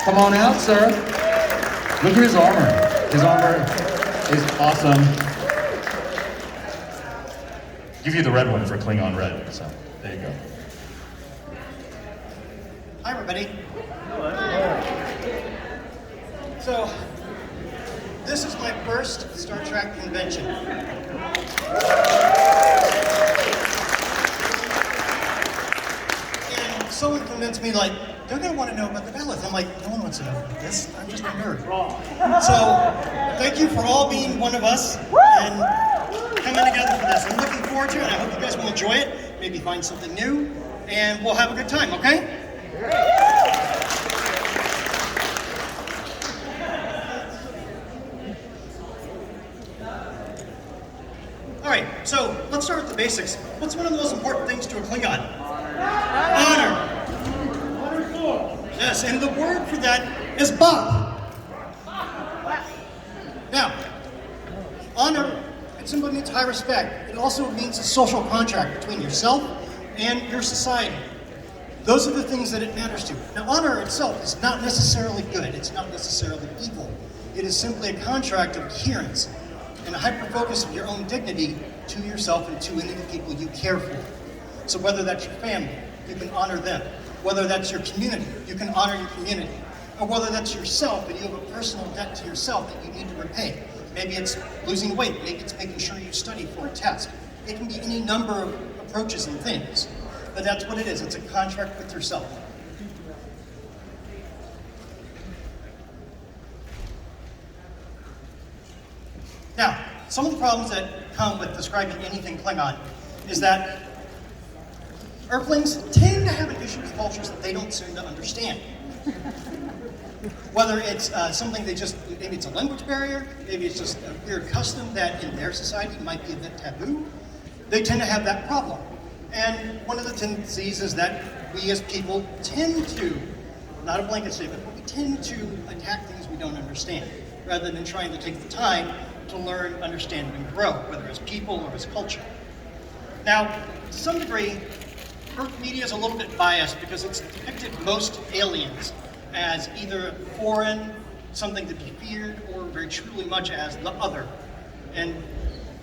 Come on out, sir. Look at his armor. His armor is awesome. Give you the red one for Klingon red, so there you go. Hi, everybody. So, this is my first Star Trek convention. And someone convinced me, like, they're going to want to know about the Ballot. I'm like, no one wants to know about this. I'm just a nerd. So, thank you for all being one of us and coming together for this. I'm looking forward to it, and I hope you guys will enjoy it, maybe find something new, and we'll have a good time, okay? All right, so let's start with the basics. What's one of the most important things to a Klingon? Honor. Yes, and the word for that is Bob. Now, honor, it simply means high respect. It also means a social contract between yourself and your society. Those are the things that it matters to. Now, honor itself is not necessarily good. It's not necessarily evil. It is simply a contract of adherence and a hyper-focus of your own dignity to yourself and to any of the people you care for. So whether that's your family, you can honor them. Whether that's your community, you can honor your community. Or whether that's yourself and you have a personal debt to yourself that you need to repay. Maybe it's losing weight, maybe it's making sure you study for a test. It can be any number of approaches and things. But that's what it is, it's a contract with yourself. Now, some of the problems that come with describing anything Klingon is that Earthlings tend to have an issue with cultures that they don't seem to understand. Whether it's something they just, maybe it's a language barrier, maybe it's just a weird custom that in their society might be a bit taboo, they tend to have that problem. And one of the tendencies is that we as people tend to, not a blanket statement, but we tend to attack things we don't understand, rather than trying to take the time to learn, understand, and grow, whether as people or as culture. Now, to some degree, Earth media is a little bit biased because it's depicted most aliens as either foreign, something to be feared, or very truly much as the other. And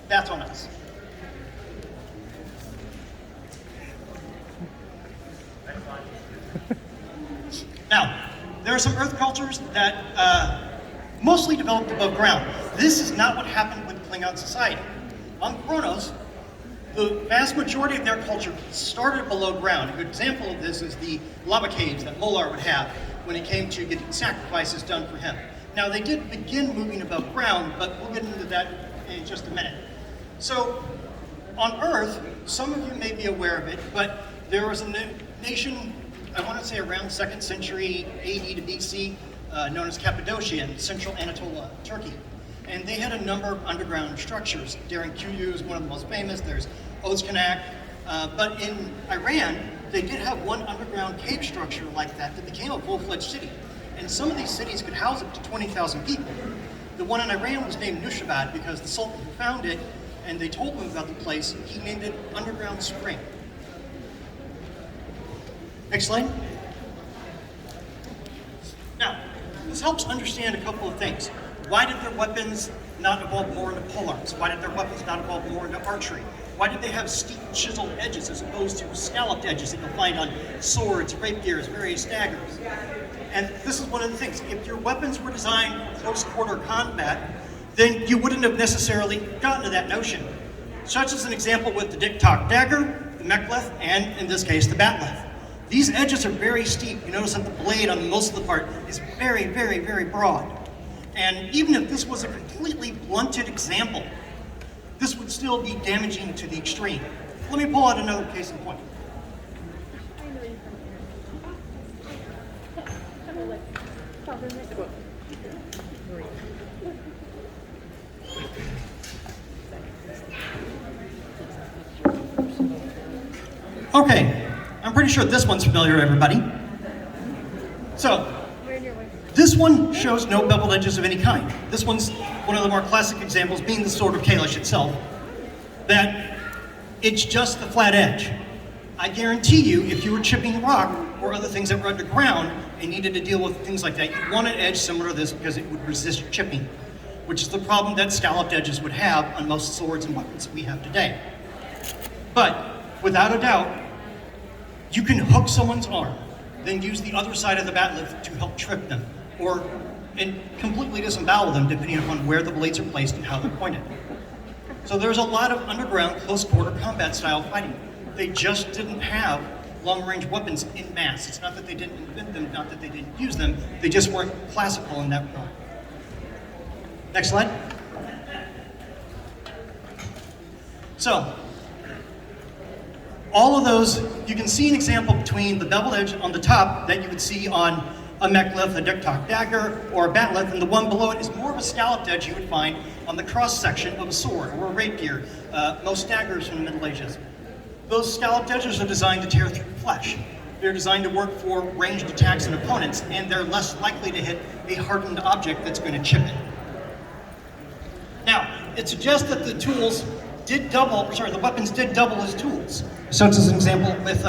that's on us. Now, there are some Earth cultures that mostly developed above ground. This is not what happened with Klingon society. On Kronos, the vast majority of their culture started below ground. A good example of this is the lava caves that Molar would have when it came to getting sacrifices done for him. Now, they did begin moving above ground, but we'll get into that in just a minute. So, on Earth, some of you may be aware of it, but there was a nation, I want to say around 2nd century AD to BC, known as Cappadocia in central Anatolia, Turkey. And they had a number of underground structures. Daring Kuyu is one of the most famous. There's Ozkanak. But in Iran, they did have one underground cave structure like that that became a full-fledged city. And some of these cities could house up to 20,000 people. The one in Iran was named Nushabad because the Sultan who found it, and they told him about the place, he named it Underground Spring. Next slide. Now, this helps understand a couple of things. Why did their weapons not evolve more into polearms? Why did their weapons not evolve more into archery? Why did they have steep chiseled edges as opposed to scalloped edges that you'll find on swords, rapiers, various daggers? And this is one of the things. If your weapons were designed for close quarter combat, then you wouldn't have necessarily gotten to that notion. Such as an example with the Dik-Tok dagger, the Mek'leth, and in this case, the Batleth. These edges are very steep. You notice that the blade on most of the part is very, very, very broad. And even if this was a completely blunted example, this would still be damaging to the extreme. Let me pull out another case in point. Okay, I'm pretty sure this one's familiar to everybody. So, this one shows no beveled edges of any kind. This one's one of the more classic examples, being the Sword of Kalish itself, that it's just the flat edge. I guarantee you, if you were chipping rock or other things that were underground, and needed to deal with things like that, you'd want an edge similar to this because it would resist chipping, which is the problem that scalloped edges would have on most swords and weapons we have today. But without a doubt, you can hook someone's arm, then use the other side of the bat lift to help trip them, and completely disembowel them depending upon where the blades are placed and how they're pointed. So there's a lot of underground close quarter combat style fighting. They just didn't have long range weapons in mass. It's not that they didn't invent them, not that they didn't use them, they just weren't classical in that regard. Next slide. So, all of those, you can see an example between the beveled edge on the top that you would see on a mek'lith, a diktok dagger, or a batleth, and the one below it is more of a scalloped edge you would find on the cross section of a sword or a rapier, most daggers from the Middle Ages. Those scalloped edges are designed to tear through flesh. They're designed to work for ranged attacks and opponents, and they're less likely to hit a hardened object that's going to chip it. Now, it suggests that the weapons did double as tools. So it's an example with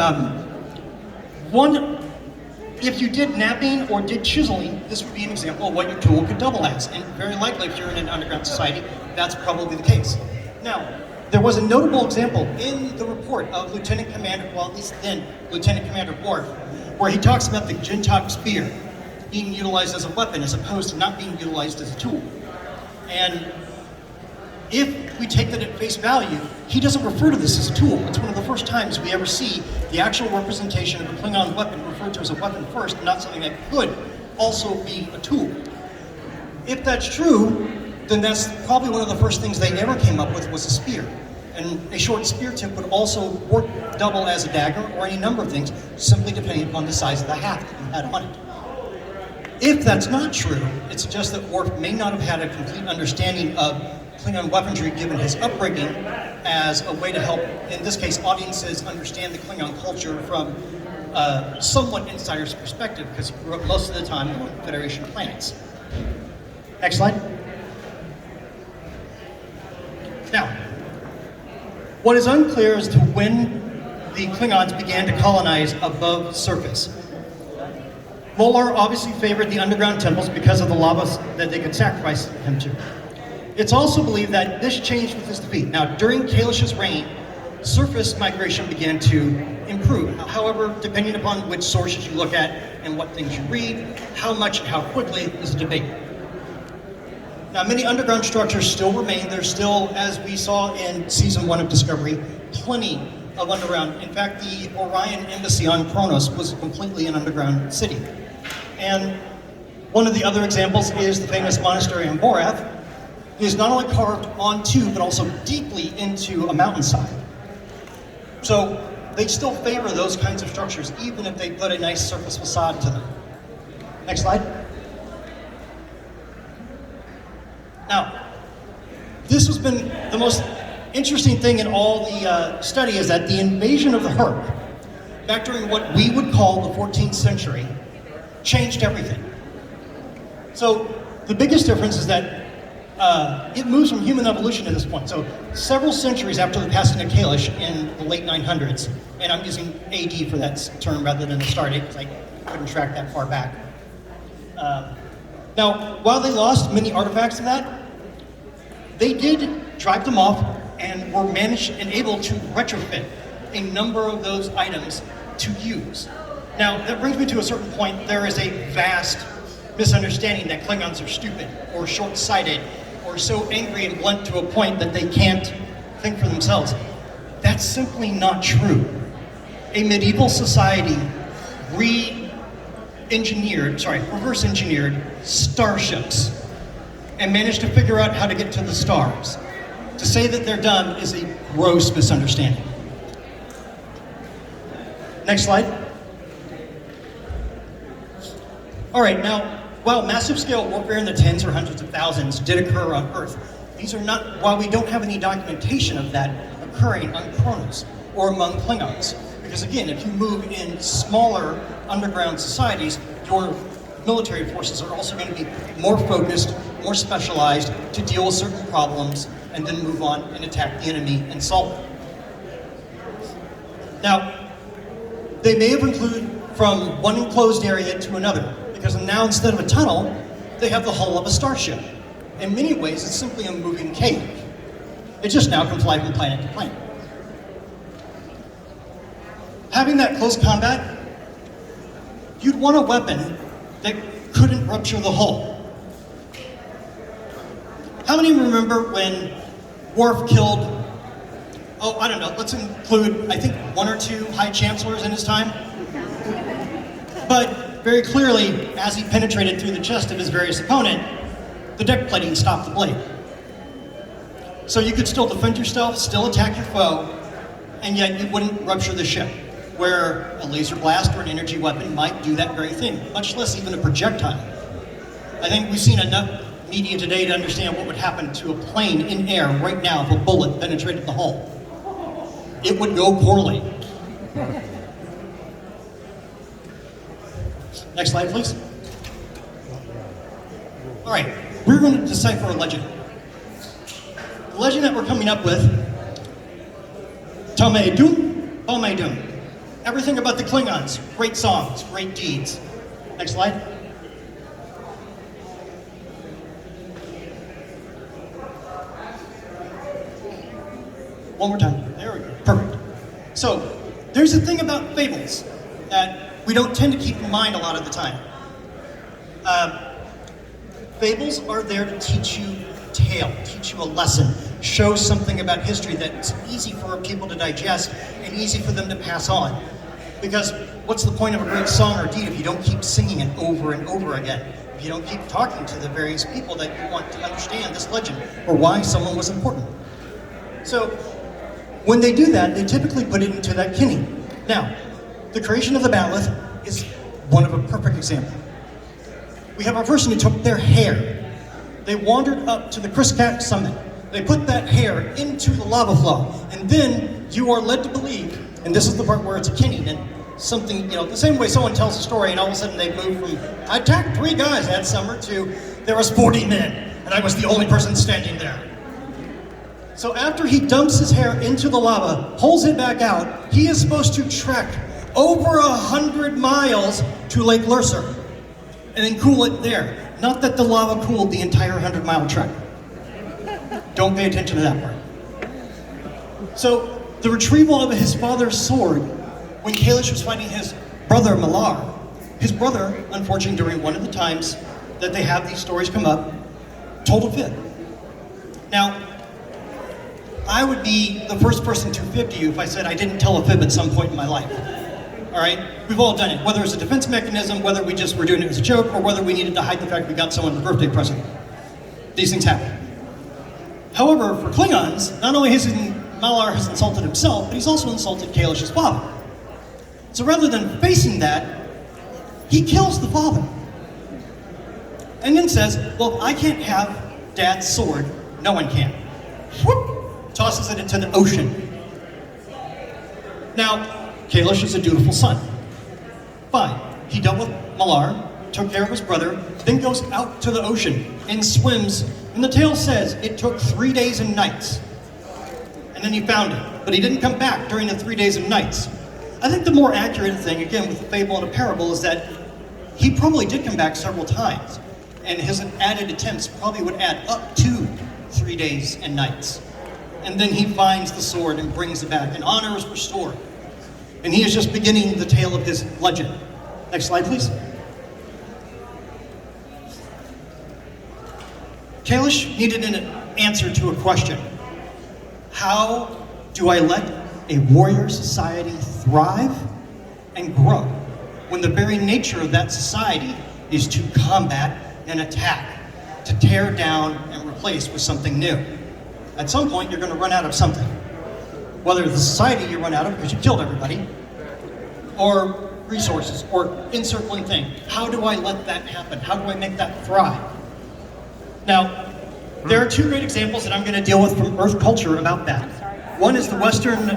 if you did napping or did chiseling, this would be an example of what your tool could double as. And very likely, if you're in an underground society, that's probably the case. Now, there was a notable example in the report of Lieutenant Commander, well, at least then, Lieutenant Commander Worf, where he talks about the Jintok spear being utilized as a weapon as opposed to not being utilized as a tool. And if we take that at face value, he doesn't refer to this as a tool. It's one of the first times we ever see the actual representation of a Klingon weapon referred to as a weapon first, not something that could also be a tool. If that's true, then that's probably one of the first things they ever came up with was a spear. And a short spear tip would also work double as a dagger or any number of things, simply depending upon the size of the haft that you had on it. If that's not true, it suggests that Worf may not have had a complete understanding of Klingon weaponry given his upbringing as a way to help, in this case, audiences understand the Klingon culture from a somewhat insider's perspective, because he grew up most of the time on Federation planets. Next slide. Now, what is unclear as to when the Klingons began to colonize above surface. Molar obviously favored the underground temples because of the lava that they could sacrifice him to. It's also believed that this changed with his defeat. Now, during Kalish's reign, surface migration began to improve. However, depending upon which sources you look at and what things you read, how much and how quickly is a debate. Now, many underground structures still remain. There's still, as we saw in season 1 of Discovery, plenty of underground. In fact, the Orion Embassy on Kronos was completely an underground city. And one of the other examples is the famous monastery on Borath. It is not only carved onto, but also deeply into a mountainside. So they still favor those kinds of structures, even if they put a nice surface facade to them. Next slide. Now, this has been the most interesting thing in all the study is that the invasion of the Herc, back during what we would call the 14th century, changed everything. So the biggest difference is that it moves from human evolution to this point. So several centuries after the passing of Kalish in the late 900s, and I'm using AD for that term rather than the start date because I couldn't track that far back. Now, while they lost many artifacts in that, they did drive them off and were managed and able to retrofit a number of those items to use. Now, that brings me to a certain point. There is a vast misunderstanding that Klingons are stupid or short-sighted or so angry and blunt to a point that they can't think for themselves. That's simply not true. A medieval society reverse engineered starships and managed to figure out how to get to the stars. To say that they're dumb is a gross misunderstanding. Next slide. All right, now, while massive scale warfare in the tens or hundreds of thousands did occur on Earth, while we don't have any documentation of that occurring on Kronos or among Klingons. Because again, if you move in smaller underground societies, your military forces are also going to be more focused, more specialized to deal with certain problems and then move on and attack the enemy and solve it. Now, they may have included from one enclosed area to another. Because now instead of a tunnel, they have the hull of a starship. In many ways, it's simply a moving cave. It just now can fly from planet to planet. Having that close combat, you'd want a weapon that couldn't rupture the hull. How many remember when Worf killed, I don't know, let's include, I think, 1 or 2 High Chancellors in his time? But very clearly, as he penetrated through the chest of his various opponent, the deck plating stopped the blade. So you could still defend yourself, still attack your foe, and yet you wouldn't rupture the ship, where a laser blast or an energy weapon might do that very thing, much less even a projectile. I think we've seen enough media today to understand what would happen to a plane in air right now if a bullet penetrated the hull. It would go poorly. Next slide, please. All right, we're going to decipher a legend. The legend that we're coming up with, Tame Dum, Bame Dum. Everything about the Klingons, great songs, great deeds. Next slide. One more time, there we go, perfect. So, there's a thing about fables that we don't tend to keep in mind a lot of the time. Fables are there to teach you a tale, teach you a lesson, show something about history that's easy for people to digest and easy for them to pass on. Because what's the point of a great song or deed if you don't keep singing it over and over again? If you don't keep talking to the various people that you want to understand this legend or why someone was important. So, when they do that, they typically put it into that kinny. Now, the creation of the bat'leth is one of a perfect example. We have a person who took their hair. They wandered up to the Kriskak summit. They put that hair into the lava flow. And then you are led to believe, and this is the part where it's a kinny, and something, the same way someone tells a story and all of a sudden they move from, I attacked 3 guys that summer to, there was 40 men, and I was the only person standing there. So after he dumps his hair into the lava, pulls it back out, he is supposed to trek over 100 miles to Lake Lurser and then cool it there. Not that the lava cooled the entire 100-mile trek. Don't pay attention to that part. So the retrieval of his father's sword, when Kalish was fighting his brother Malar, his brother, unfortunately during one of the times that they have these stories come up, told a fib. Now, I would be the first person to fib to you if I said I didn't tell a fib at some point in my life. All right? We've all done it, whether it's a defense mechanism, whether we just were doing it as a joke, or whether we needed to hide the fact we got someone a birthday present. These things happen. However, for Klingons, not only has Malar has insulted himself, but he's also insulted Kalish's father. So rather than facing that, he kills the father. And then says, well, if I can't have Dad's sword, no one can. Whoop! Tosses it into the ocean. Now, Kalish is a dutiful son. Fine. He dealt with Malar, took care of his brother, then goes out to the ocean and swims. And the tale says it took 3 days and nights. And then he found it. But he didn't come back during the 3 days and nights. I think the more accurate thing, again, with the fable and a parable, is that he probably did come back several times. And his added attempts probably would add up to 3 days and nights. And then he finds the sword and brings it back, and honor is restored. And he is just beginning the tale of his legend. Next slide, please. Kalish needed an answer to a question. How do I let a warrior society thrive and grow when the very nature of that society is to combat and attack, to tear down and replace with something new? At some point, you're going to run out of something. Whether the society you run out of because you killed everybody, or resources, or encircling thing. How do I let that happen? How do I make that thrive? Now, there are 2 great examples that I'm going to deal with from Earth culture about that. One is the Western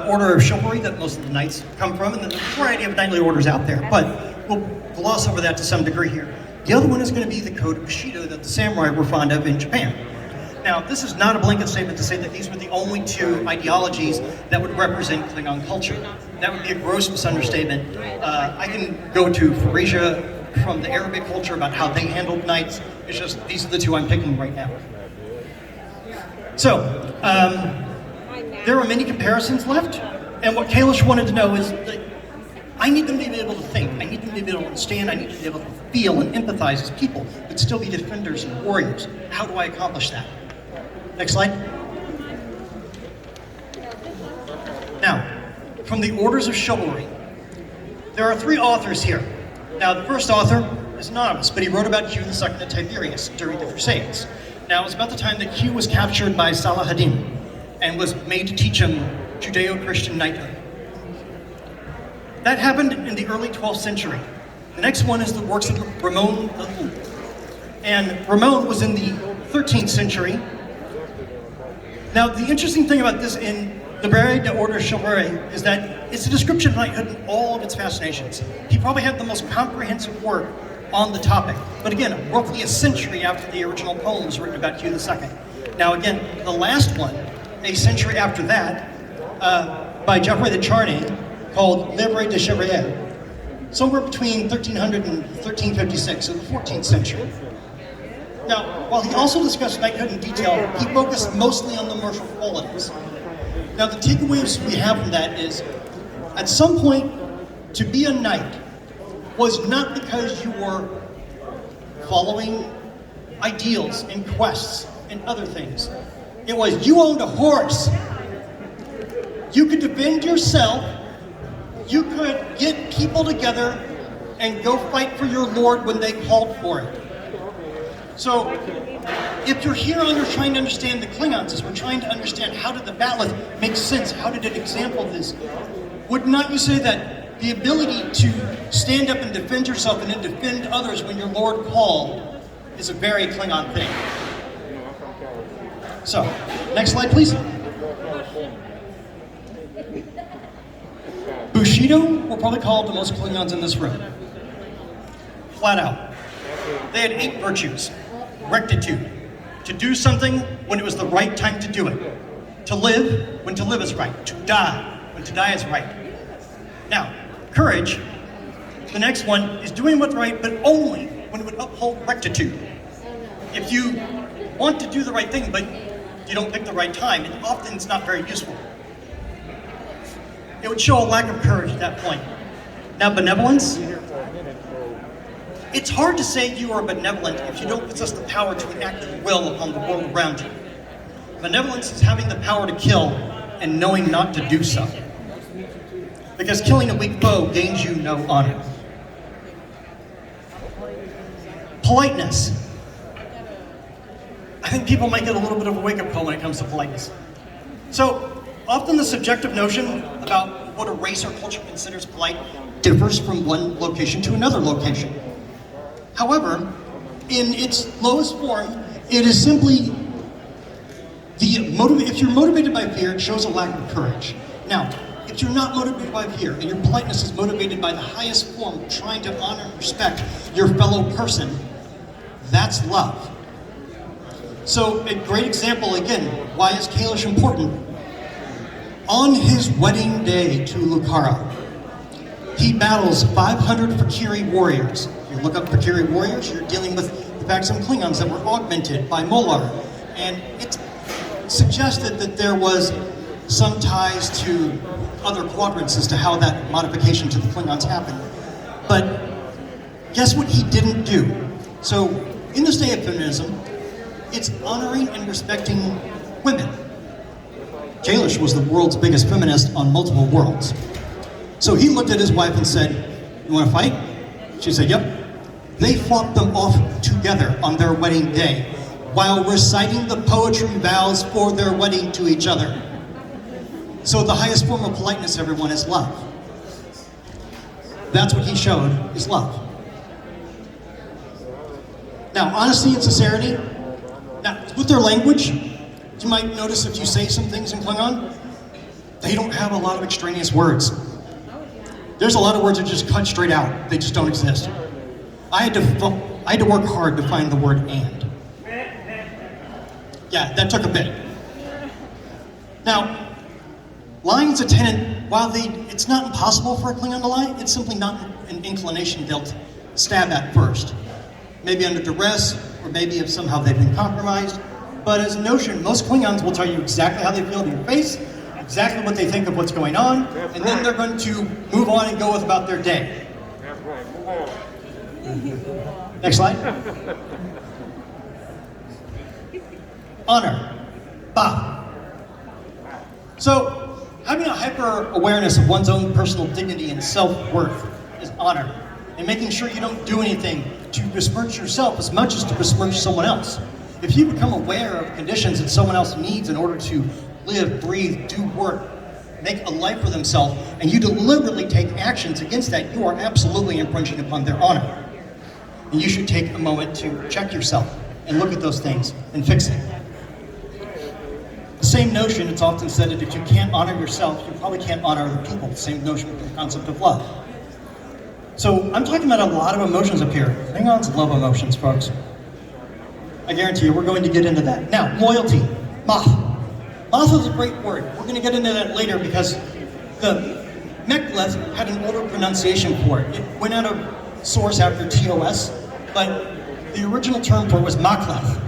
order of chivalry that most of the knights come from, and then there's a variety of knightly orders out there, but we'll gloss over that to some degree here. The other one is going to be the code of Bushido that the samurai were fond of in Japan. Now, this is not a blanket statement to say that these were the only two ideologies that would represent Klingon culture. That would be a gross misunderstatement. I can go to Pharesia from the Arabic culture about how they handled knights. It's just, these are the two I'm picking right now. So, there are many comparisons left, and what Kalish wanted to know is that I need them to be able to think, I need them to be able to understand, I need them to be able to feel and empathize as people, but still be defenders and warriors. How do I accomplish that? Next slide. Now, from the Orders of Chivalry, there are 3 authors here. Now, the first author is anonymous, but he wrote about Hugh II and Tiberius during the Crusades. Now, it was about the time that Hugh was captured by Saladin and was made to teach him Judeo-Christian knighthood. That happened in the early 12th century. The next one is the works of Ramon. And Ramon was in the 13th century. Now, the interesting thing about this in the Libre de Ordre Chivalry is that it's a description of knighthood in all of its fascinations. He probably had the most comprehensive work on the topic. But again, roughly a century after the original poem was written about Hugh II. Now again, the last one, a century after that, by Geoffroy de Charnay, called Livre de Chevalier, somewhere between 1300 and 1356, so the 14th century. Now, while he also discussed knighthood in detail, he focused mostly on the martial qualities. Now, the takeaways we have from that is, at some point, to be a knight was not because you were following ideals and quests and other things. It was you owned a horse. You could defend yourself. You could get people together and go fight for your lord when they called for it. So, if you're here and you're trying to understand the Klingons, as we're trying to understand how did the battle make sense, how did it example this, would not you say that the ability to stand up and defend yourself and then defend others when your lord called is a very Klingon thing? So, next slide please. Bushido were probably called the most Klingons in this room. Flat out. They had 8 virtues. Rectitude. To do something when it was the right time to do it. To live when to live is right. To die when to die is right. Now, courage, the next one, is doing what's right, but only when it would uphold rectitude. If you want to do the right thing, but you don't pick the right time, and often it's not very useful. It would show a lack of courage at that point. Now, benevolence. It's hard to say you are benevolent if you don't possess the power to enact your will upon the world around you. Benevolence is having the power to kill and knowing not to do so. Because killing a weak foe gains you no honor. Politeness. I think people might get a little bit of a wake-up call when it comes to politeness. So, often the subjective notion about what a race or culture considers polite differs from one location to another location. However, in its lowest form, it is simply if you're motivated by fear, it shows a lack of courage. Now, if you're not motivated by fear, and your politeness is motivated by the highest form of trying to honor and respect your fellow person, that's love. So, a great example, again, why is Kalish important? On his wedding day to Lucara, he battles 500 Fakiri warriors. If you look up Fakiri warriors, you're dealing with the fact some Klingons that were augmented by Molar. And it's suggested that there was some ties to other quadrants as to how that modification to the Klingons happened. But guess what he didn't do? So, in this day of feminism, it's honoring and respecting women. Kalish was the world's biggest feminist on multiple worlds. So he looked at his wife and said, "You want to fight?" She said, "Yep." They fought them off together on their wedding day while reciting the poetry vows for their wedding to each other. So the highest form of politeness, everyone, is love. That's what he showed, is love. Now, honesty and sincerity. Now, with their language, you might notice if you say some things in Klingon, they don't have a lot of extraneous words. There's a lot of words that just cut straight out. They just don't exist. I had to work hard to find the word "and." Yeah, that took a bit. Now, lying is a tenet, while it's not impossible for a Klingon to lie, it's simply not an inclination they'll stab at first. Maybe under duress, or maybe if somehow they've been compromised. But as a notion, most Klingons will tell you exactly how they feel to your face, exactly what they think of what's going on, and then they're going to move on and go with about their day. Next slide. Honor. Ba. So, having a hyper-awareness of one's own personal dignity and self-worth is honor. And making sure you don't do anything to besmirch yourself as much as to besmirch someone else. If you become aware of conditions that someone else needs in order to live, breathe, do work, make a life for themselves, and you deliberately take actions against that, you are absolutely infringing upon their honor. And you should take a moment to check yourself and look at those things and fix it. The same notion, it's often said that if you can't honor yourself, you probably can't honor other people. The same notion with the concept of love. So I'm talking about a lot of emotions up here. Klingons love emotions, folks. I guarantee you, we're going to get into that. Now, loyalty. Math. Math is a great word. We're going to get into that later because the Mek'leth had an older pronunciation for it. It went out of source after TOS, but the original term for it was Makleth.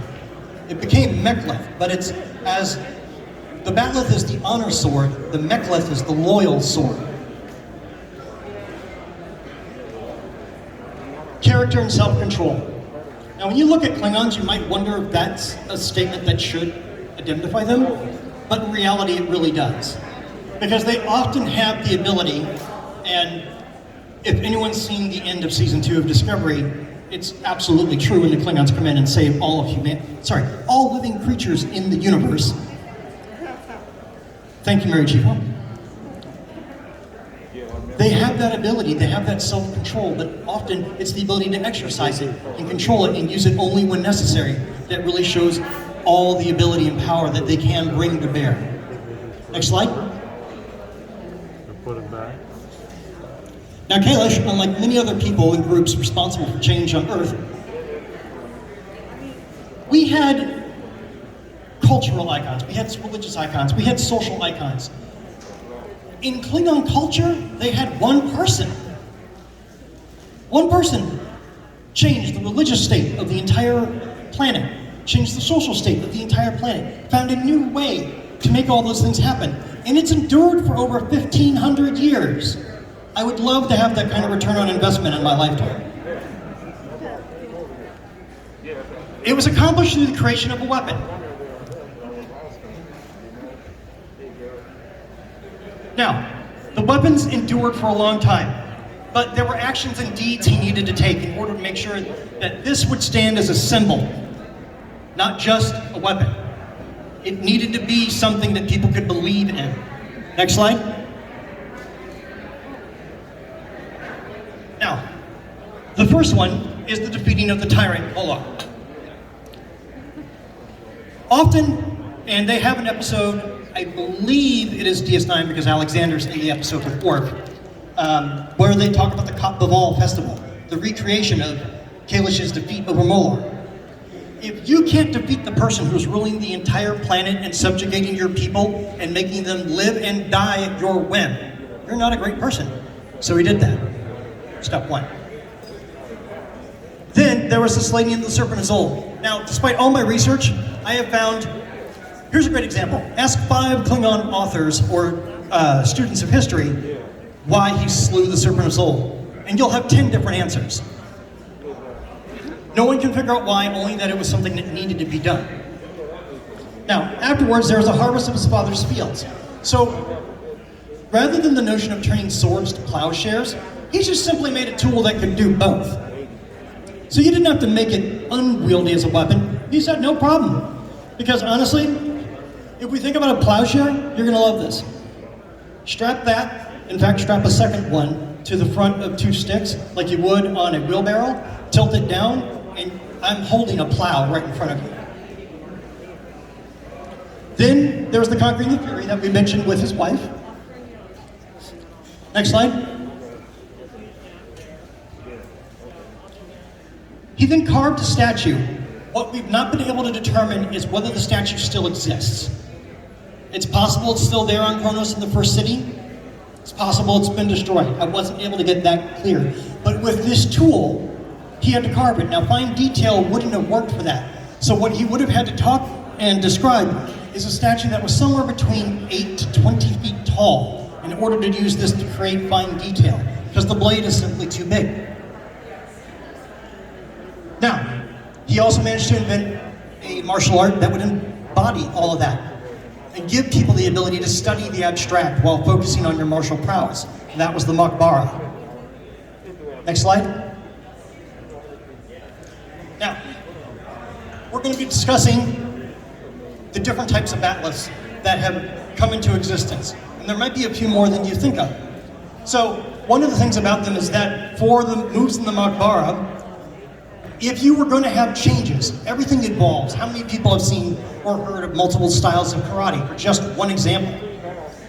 It became Mek'leth, but it's as the Batleth is the honor sword, the Mek'leth is the loyal sword. Character and self-control. Now, when you look at Klingons, you might wonder if that's a statement that should identify them, but in reality, it really does. Because they often have the ability, and if anyone's seen the end of season 2 of Discovery, it's absolutely true when the Klingons come in and save all living creatures in the universe. Thank you, Mary Chico. They have that ability, they have that self-control, but often it's the ability to exercise it and control it and use it only when necessary that really shows all the ability and power that they can bring to bear. Next slide. Put it back. Now, Kalish, unlike many other people and groups responsible for change on Earth, we had cultural icons, we had religious icons, we had social icons. In Klingon culture, they had one person. One person changed the religious state of the entire planet, changed the social state of the entire planet, found a new way to make all those things happen. And it's endured for over 1,500 years. I would love to have that kind of return on investment in my lifetime. It was accomplished through the creation of a weapon. Now, the weapons endured for a long time, but there were actions and deeds he needed to take in order to make sure that this would stand as a symbol, not just a weapon. It needed to be something that people could believe in. Next slide. Now, the first one is the defeating of the tyrant Molar. Often, and they have an episode, I believe it is DS9 because Alexander's in the episode with Worf, where they talk about the Kop Baval festival, the recreation of Kalish's defeat over Molar. If you can't defeat the person who's ruling the entire planet and subjugating your people and making them live and die at your whim, you're not a great person. So he did that. Step 1. Then there was the slaying of the Serpent Azul. Now, despite all my research, I have found, here's a great example. Ask 5 Klingon authors or students of history why he slew the Serpent Azul, and you'll have 10 different answers. No one can figure out why, only that it was something that needed to be done. Now, afterwards, there was a harvest of his father's fields. So, rather than the notion of turning swords to plowshares, he just simply made a tool that could do both. So you didn't have to make it unwieldy as a weapon. He said, no problem. Because honestly, if we think about a plowshare, you're gonna love this. Strap that, in fact, strap a second one to the front of 2 sticks, like you would on a wheelbarrow, tilt it down, and I'm holding a plow right in front of you. Then there's the Conquering the Fury that we mentioned with his wife. Next slide. He then carved a statue What we've not been able to determine is whether the statue still exists. It's possible it's still there on Kronos in the first city. It's possible it's been destroyed. I wasn't able to get that clear. But with this tool, he had to carve it. Now, fine detail wouldn't have worked for that. So what he would have had to talk and describe is a statue that was somewhere between 8 to 20 feet tall in order to use this to create fine detail, because the blade is simply too big. Now, he also managed to invent a martial art that would embody all of that and give people the ability to study the abstract while focusing on your martial prowess. And that was the Maqbara. Next slide. Now, we're going to be discussing the different types of batliths that have come into existence. And there might be a few more than you think of. So, one of the things about them is that for the moves in the Maqbara, if you were going to have changes, everything evolves. How many people have seen or heard of multiple styles of karate, for just one example?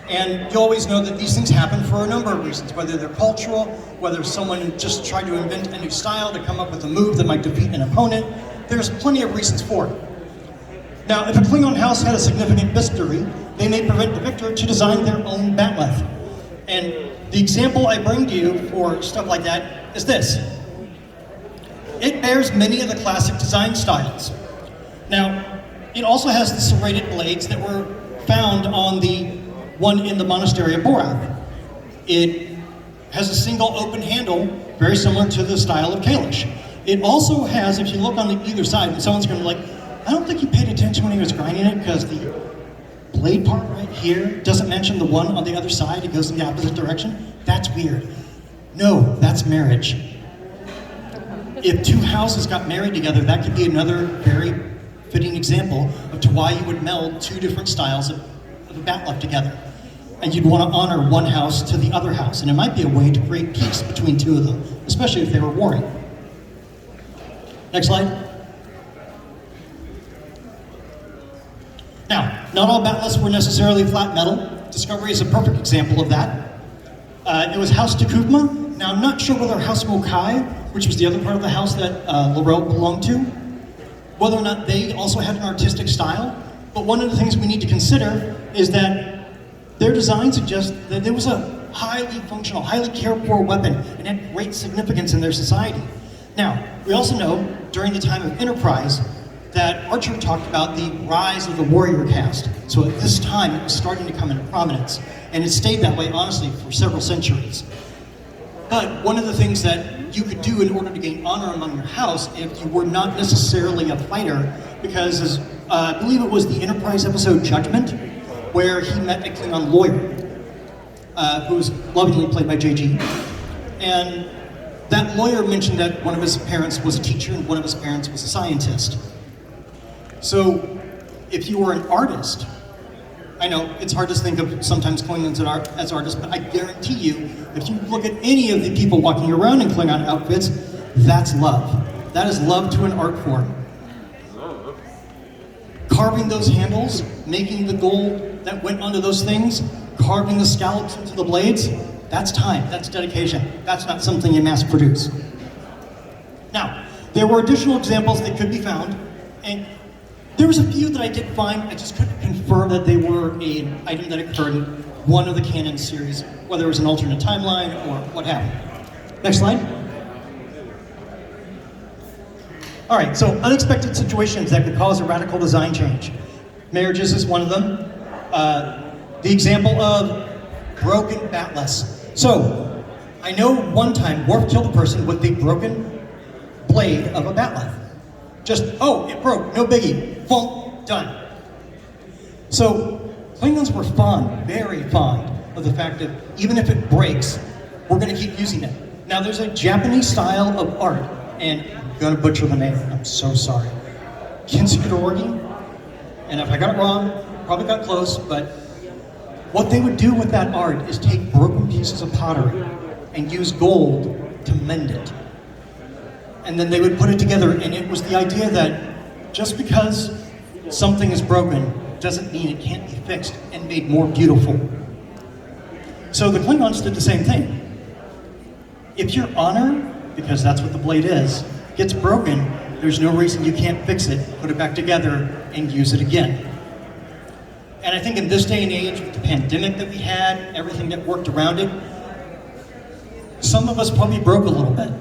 And you always know that these things happen for a number of reasons, whether they're cultural, whether someone just tried to invent a new style to come up with a move that might defeat an opponent. There's plenty of reasons for it. Now, if a Klingon house had a significant victory, they may prevent the victor to design their own batleth. And the example I bring to you for stuff like that is this. It bears many of the classic design styles. Now, it also has the serrated blades that were found on the one in the monastery of Borath. It has a single open handle, very similar to the style of Kalish. It also has, if you look on the either side, and someone's going to be like, I don't think he paid attention when he was grinding it, because the blade part right here doesn't mention the one on the other side. It goes in the opposite direction. That's weird. No, that's marriage. If two houses got married together, that could be another very fitting example of to why you would meld two different styles of a batleth together. And you'd want to honor one house to the other house. And it might be a way to create peace between two of them, especially if they were warring. Next slide. Now, not all batleths were necessarily flat metal. Discovery is a perfect example of that. It was House Takuvma. Now, I'm not sure whether House Mokai, which was the other part of the house that Laurel belonged to, whether or not they also had an artistic style. But one of the things we need to consider is that their design suggests that there was a highly functional, highly cared for weapon and had great significance in their society. Now, we also know during the time of Enterprise that Archer talked about the rise of the warrior caste. So at this time, it was starting to come into prominence. And it stayed that way, honestly, for several centuries. But one of the things that you could do in order to gain honor among your house, if you were not necessarily a fighter, because as, I believe it was the Enterprise episode Judgment, where he met a Klingon lawyer, who was lovingly played by JG. And that lawyer mentioned that one of his parents was a teacher and one of his parents was a scientist. So if you were an artist, I know it's hard to think of sometimes Klingons as artists, but I guarantee you, if you look at any of the people walking around in Klingon outfits, that's love. That is love to an art form. Carving those handles, making the gold that went onto those things, carving the scallops into the blades, that's time, that's dedication. That's not something you mass produce. Now, there were additional examples that could be found, and there was a few that I did find. I just couldn't confirm that they were an item that occurred in one of the canon series, whether it was an alternate timeline or what happened. Next slide. All right, so unexpected situations that could cause a radical design change. Marriages is one of them. The example of broken batleths. So, I know one time Worf killed a person with the broken blade of a batleth. Just, oh, it broke, no biggie, boom, done. So, Klingons were fond, very fond, of the fact that even if it breaks, we're gonna keep using it. Now, there's a Japanese style of art, and I'm gonna butcher the name, I'm so sorry. Kintsugi, and if I got it wrong, probably got close, but what they would do with that art is take broken pieces of pottery and use gold to mend it. And then they would put it together, and it was the idea that just because something is broken doesn't mean it can't be fixed and made more beautiful. So the Klingons did the same thing. If your honor, because that's what the blade is, gets broken, there's no reason you can't fix it, put it back together, and use it again. And I think in this day and age, with the pandemic that we had, everything that worked around it, some of us probably broke a little bit.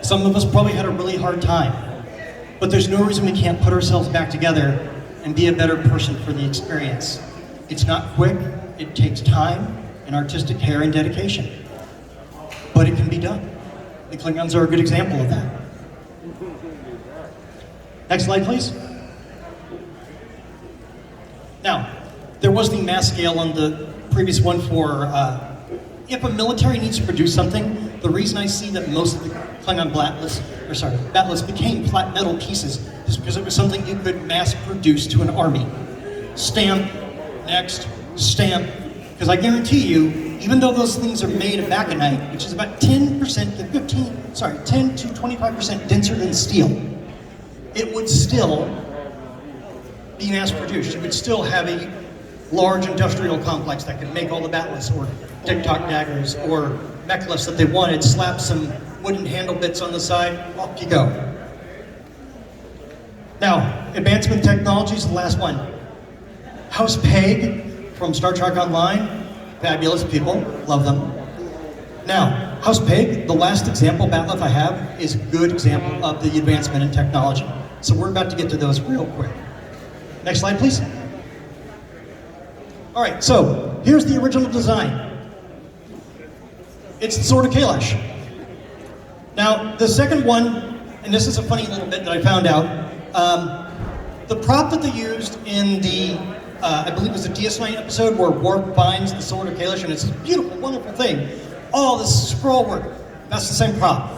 Some of us probably had a really hard time. But there's no reason we can't put ourselves back together and be a better person for the experience. It's not quick, it takes time and artistic care and dedication. But it can be done. The Klingons are a good example of that. Next slide, please. Now, there was the mass scale on the previous one for if a military needs to produce something, the reason I see that most of the Klingon batliths became flat metal pieces is because it was something you could mass produce to an army. Stamp, next, stamp. Because I guarantee you, even though those things are made of baconite, which is about 10 to 25% denser than steel, it would still be mass produced. You would still have a large industrial complex that could make all the batliths or TikTok daggers or mechliths that they wanted, slap some wooden handle bits on the side, off you go. Now, advancement technologies, the last one. House Peg from Star Trek Online, fabulous people, love them. Now, House Peg, the last example batlith I have, is a good example of the advancement in technology. So we're about to get to those real quick. Next slide, please. All right, so here's the original design. It's the Sword of Kailash. Now, the second one, and this is a funny little bit that I found out, the prop that they used in the, I believe it was the DS9 episode where Worf finds the Sword of Kailash, and it's this beautiful, wonderful thing. Oh, this scroll work, that's the same prop.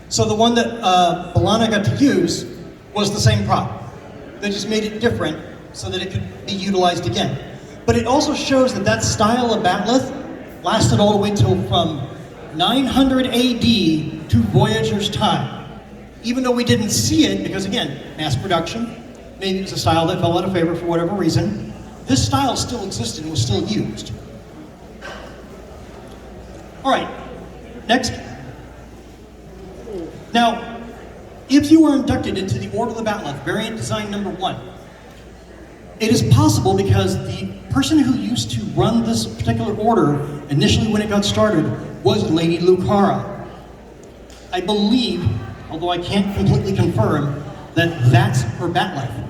So the one that B'Elanna got to use was the same prop. They just made it different so that it could be utilized again. But it also shows that that style of batlith lasted all the way till from 900 AD to Voyager's time. Even though we didn't see it, because again, mass production, maybe it was a style that fell out of favor for whatever reason, this style still existed and was still used. All right, next. Now, if you were inducted into the Order of the Batlith, variant design number 1, it is possible because the person who used to run this particular order initially when it got started was Lady Lucara. I believe, although I can't completely confirm, that that's her batlith.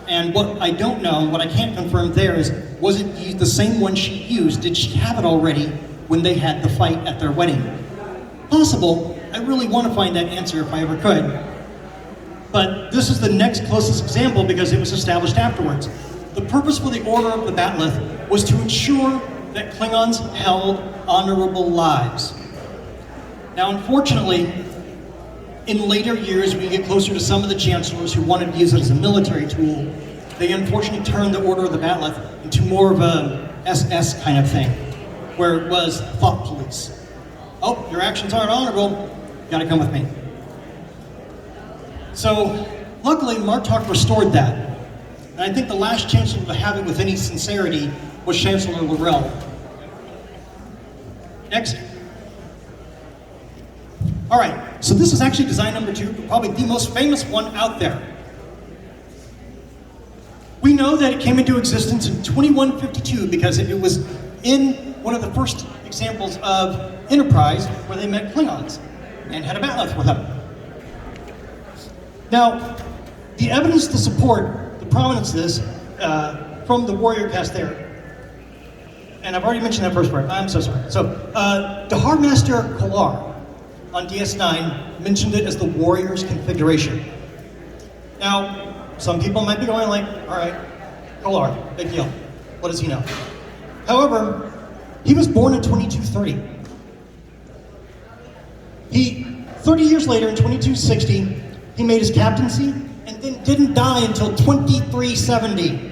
And what I don't know, what I can't confirm there is, was it the same one she used? Did she have it already when they had the fight at their wedding? Possible. I really want to find that answer if I ever could. But this is the next closest example because it was established afterwards. The purpose for the Order of the Batlith was to ensure that Klingons held honorable lives. Now, unfortunately, in later years, when you get closer to some of the chancellors who wanted to use it as a military tool, they unfortunately turned the Order of the Batlith into more of a SS kind of thing, where it was thought police. Oh, your actions aren't honorable, you gotta come with me. So, luckily, Martok restored that. And I think the last chancellor to have it with any sincerity was Chancellor Laurel. Next. All right, so this is actually design number 2, probably the most famous one out there. We know that it came into existence in 2152 because it was in one of the first examples of Enterprise where they met Klingons and had a batlith with them. Now, the evidence to support the prominence of this from the warrior cast there, and I've already mentioned that first part, I'm so sorry. So, Dahar Master Kolar on DS9 mentioned it as the warrior's configuration. Now, some people might be going like, all right, Kolar, big deal. What does he know? However, he was born in 2230. 30 years later, in 2260, he made his captaincy and then didn't die until 2370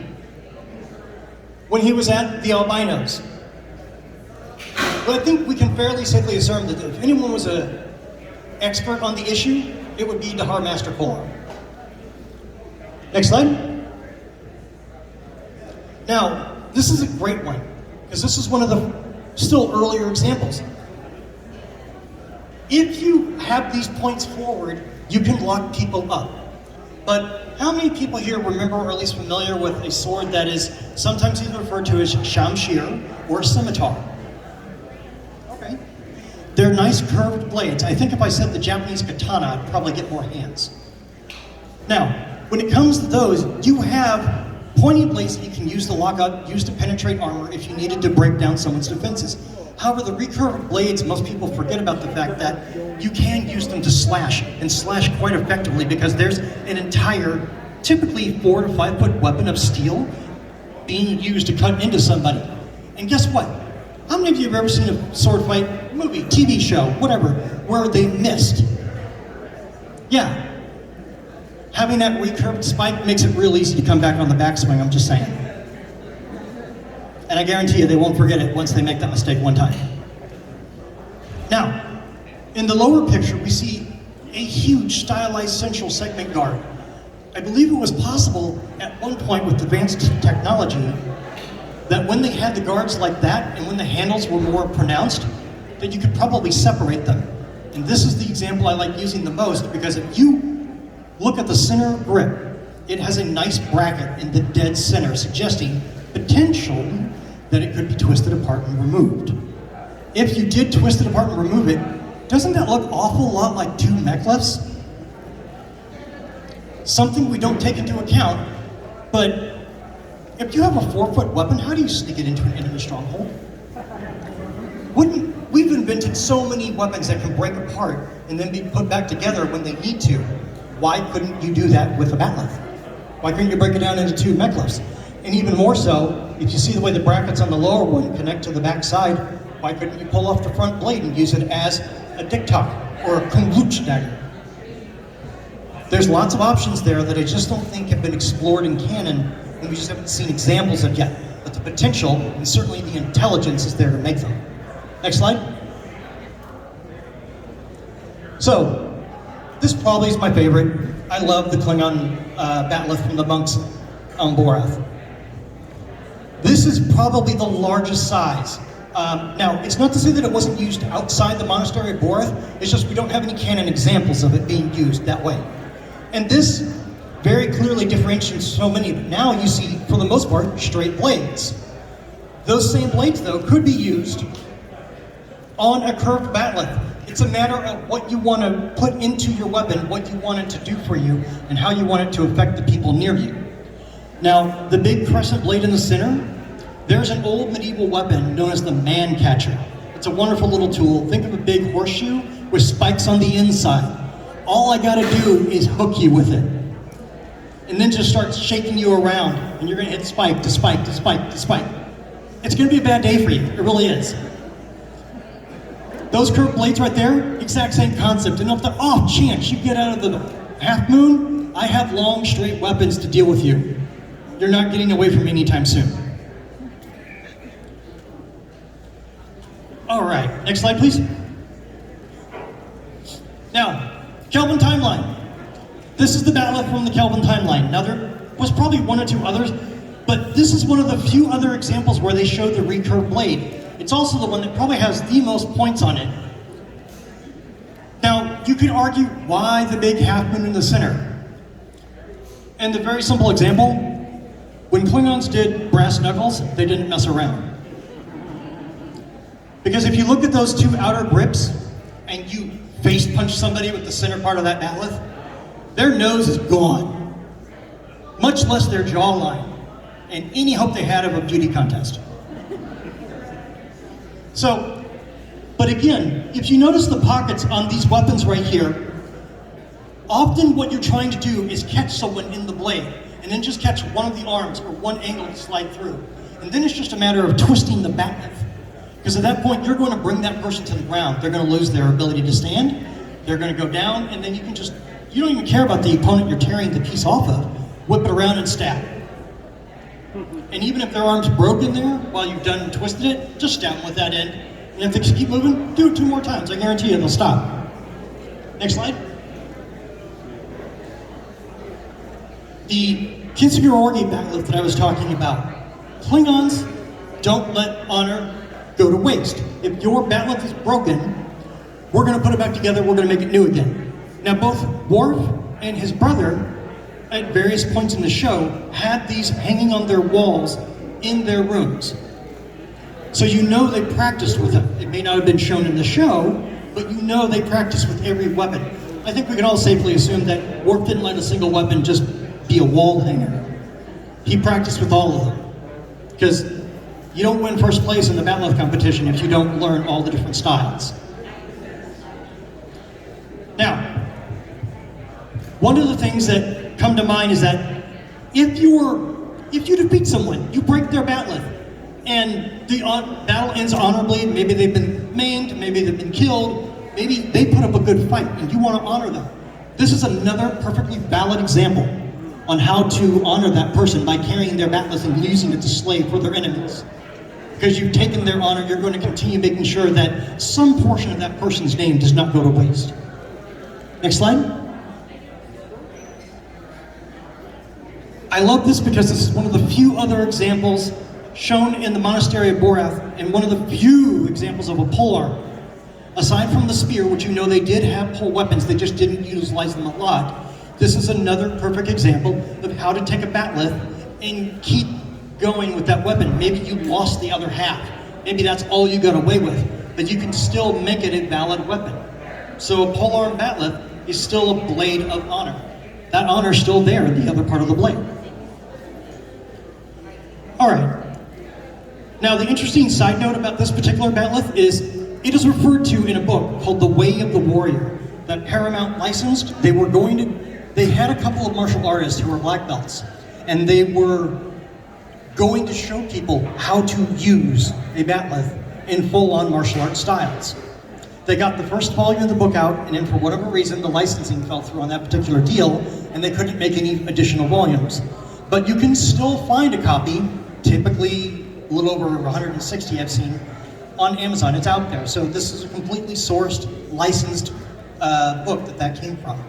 when he was at the Albinos. But I think we can fairly safely assume that if anyone was an expert on the issue, it would be Dahar Master Kolar. Next slide. Now, this is a great one, because this is one of the still earlier examples. If you have these points forward You can lock people up. But how many people here remember or at least familiar with a sword that is sometimes either referred to as shamshir or scimitar? Okay. They're nice curved blades. I think if I said the Japanese katana, I'd probably get more hands. Now, when it comes to those, you have pointy blades that you can use to lock up, use to penetrate armor if you needed to break down someone's defenses. However, the recurved blades, most people forget about the fact that you can use them to slash, and slash quite effectively, because there's an entire, typically 4 to 5 foot weapon of steel being used to cut into somebody. And guess what? How many of you have ever seen a sword fight movie, TV show, whatever, where they missed? Yeah. Having that recurved spike makes it real easy to come back on the backswing, I'm just saying. And I guarantee you they won't forget it once they make that mistake one time. Now, in the lower picture, we see a huge stylized central segment guard. I believe it was possible at one point with advanced technology that when they had the guards like that and when the handles were more pronounced, that you could probably separate them. And this is the example I like using the most, because if you look at the center grip, it has a nice bracket in the dead center, suggesting potential that it could be twisted apart and removed. If you did twist it apart and remove it, doesn't that look awful lot like 2 mech lifts? Something we don't take into account, but if you have a 4-foot weapon, how do you sneak it into an enemy stronghold? We've invented so many weapons that can break apart and then be put back together when they need to. Why couldn't you do that with a bat lift? Why couldn't you break it down into 2 mech lifts? And even more so, if you see the way the brackets on the lower one connect to the back side, why couldn't you pull off the front blade and use it as a diktok or a kumluch dagger? There's lots of options there that I just don't think have been explored in canon, and we just haven't seen examples of yet. But the potential, and certainly the intelligence, is there to make them. Next slide. So, this probably is my favorite. I love the Klingon bat lift from the monks on Borath. This is probably the largest size. Now, it's not to say that it wasn't used outside the monastery of Borath, it's just we don't have any canon examples of it being used that way. And this very clearly differentiates so many, but now you see, for the most part, straight blades. Those same blades, though, could be used on a curved bat lift. It's a matter of what you want to put into your weapon, what you want it to do for you, and how you want it to affect the people near you. Now, the big crescent blade in the center, there's an old medieval weapon known as the man catcher. It's a wonderful little tool. Think of a big horseshoe with spikes on the inside. All I gotta do is hook you with it. And then just start shaking you around, and you're gonna hit spike to spike to spike to spike. It's gonna be a bad day for you, it really is. Those curved blades right there, exact same concept. And if the off chance you get out of the half moon, I have long, straight weapons to deal with you. You're not getting away from me anytime soon. All right, next slide, please. Now, Kelvin timeline. This is the bat lift from the Kelvin timeline. Now, there was probably 1 or 2 others, but this is one of the few other examples where they showed the recurved blade. It's also the one that probably has the most points on it. Now, you could argue why the big half moon in the center. And the very simple example, when Klingons did brass knuckles, they didn't mess around. Because if you look at those 2 outer grips, and you face punch somebody with the center part of that bat lift, their nose is gone. Much less their jawline, and any hope they had of a beauty contest. So, but again, if you notice the pockets on these weapons right here, often what you're trying to do is catch someone in the blade, and then just catch one of the arms or one angle to slide through. And then it's just a matter of twisting the bat lift. Because at that point, you're going to bring that person to the ground. They're going to lose their ability to stand, they're going to go down, and then you can just, you don't even care about the opponent you're tearing the piece off of, whip it around and stab. And even if their arm's broken there, while you've done and twisted it, just stab them with that end. And if they keep moving, do it 2 more times. I guarantee you they'll stop. Next slide. The Kintsugi bat lift that I was talking about. Klingons don't let honor go to waste. If your bat lift is broken, we're going to put it back together, we're going to make it new again. Now, both Worf and his brother, at various points in the show, had these hanging on their walls in their rooms. So you know they practiced with them. It may not have been shown in the show, but you know they practiced with every weapon. I think we can all safely assume that Worf didn't let a single weapon just be a wall hanger. He practiced with all of them. Because you don't win first place in the battle competition if you don't learn all the different styles. Now, one of the things that come to mind is that if you defeat someone, you break their bat'leth, and the battle ends honorably, maybe they've been maimed, maybe they've been killed, maybe they put up a good fight, and you want to honor them. This is another perfectly valid example on how to honor that person by carrying their bat'leth and using it to slay for their enemies. Because you've taken their honor, you're going to continue making sure that some portion of that person's name does not go to waste. Next slide. I love this because this is one of the few other examples shown in the Monastery of Borath, and one of the few examples of a polearm. Aside from the spear, which you know they did have pole weapons, they just didn't utilize them a lot. This is another perfect example of how to take a bat'leth and keep going with that weapon. Maybe you lost the other half. Maybe that's all you got away with, but you can still make it a valid weapon. So a polearm bat'leth is still a blade of honor. That honor is still there in the other part of the blade. All right. Now, the interesting side note about this particular bat'leth is it is referred to in a book called The Way of the Warrior that Paramount licensed. They had a couple of martial artists who were black belts, and they were going to show people how to use a bat'leth in full-on martial arts styles. They got the first volume of the book out, and then for whatever reason, the licensing fell through on that particular deal, and they couldn't make any additional volumes. But you can still find a copy, typically a little over 160 I've seen, on Amazon. It's out there. So this is a completely sourced, licensed book that came from.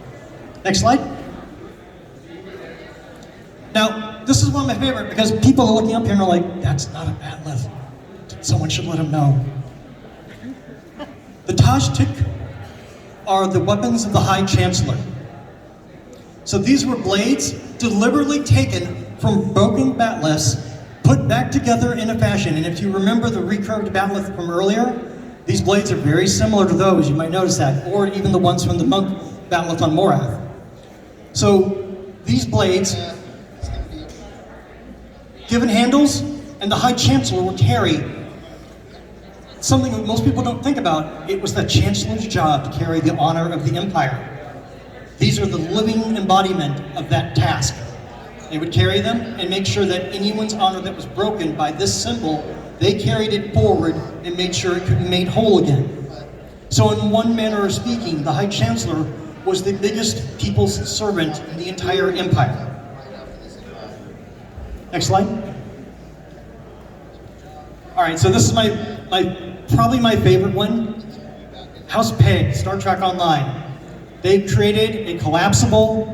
Next slide. Now, this is one of my favorite because people are looking up here and are like, that's not a bat'leth. Someone should let them know. The Taj-Tik are the weapons of the High Chancellor. So these were blades deliberately taken from broken bat'leths, put back together in a fashion. And if you remember the recurved bat'leth from earlier, these blades are very similar to those, you might notice that, or even the ones from the monk bat'leth on Morath. So these blades, given handles, and the High Chancellor would carry something that most people don't think about. It was the Chancellor's job to carry the honor of the Empire. These are the living embodiment of that task. They would carry them and make sure that anyone's honor that was broken by this symbol, they carried it forward and made sure it could be made whole again. So in one manner of speaking, the High Chancellor was the biggest people's servant in the entire empire. Next slide. All right, so this is probably my favorite one. House Peg, Star Trek Online. They created a collapsible,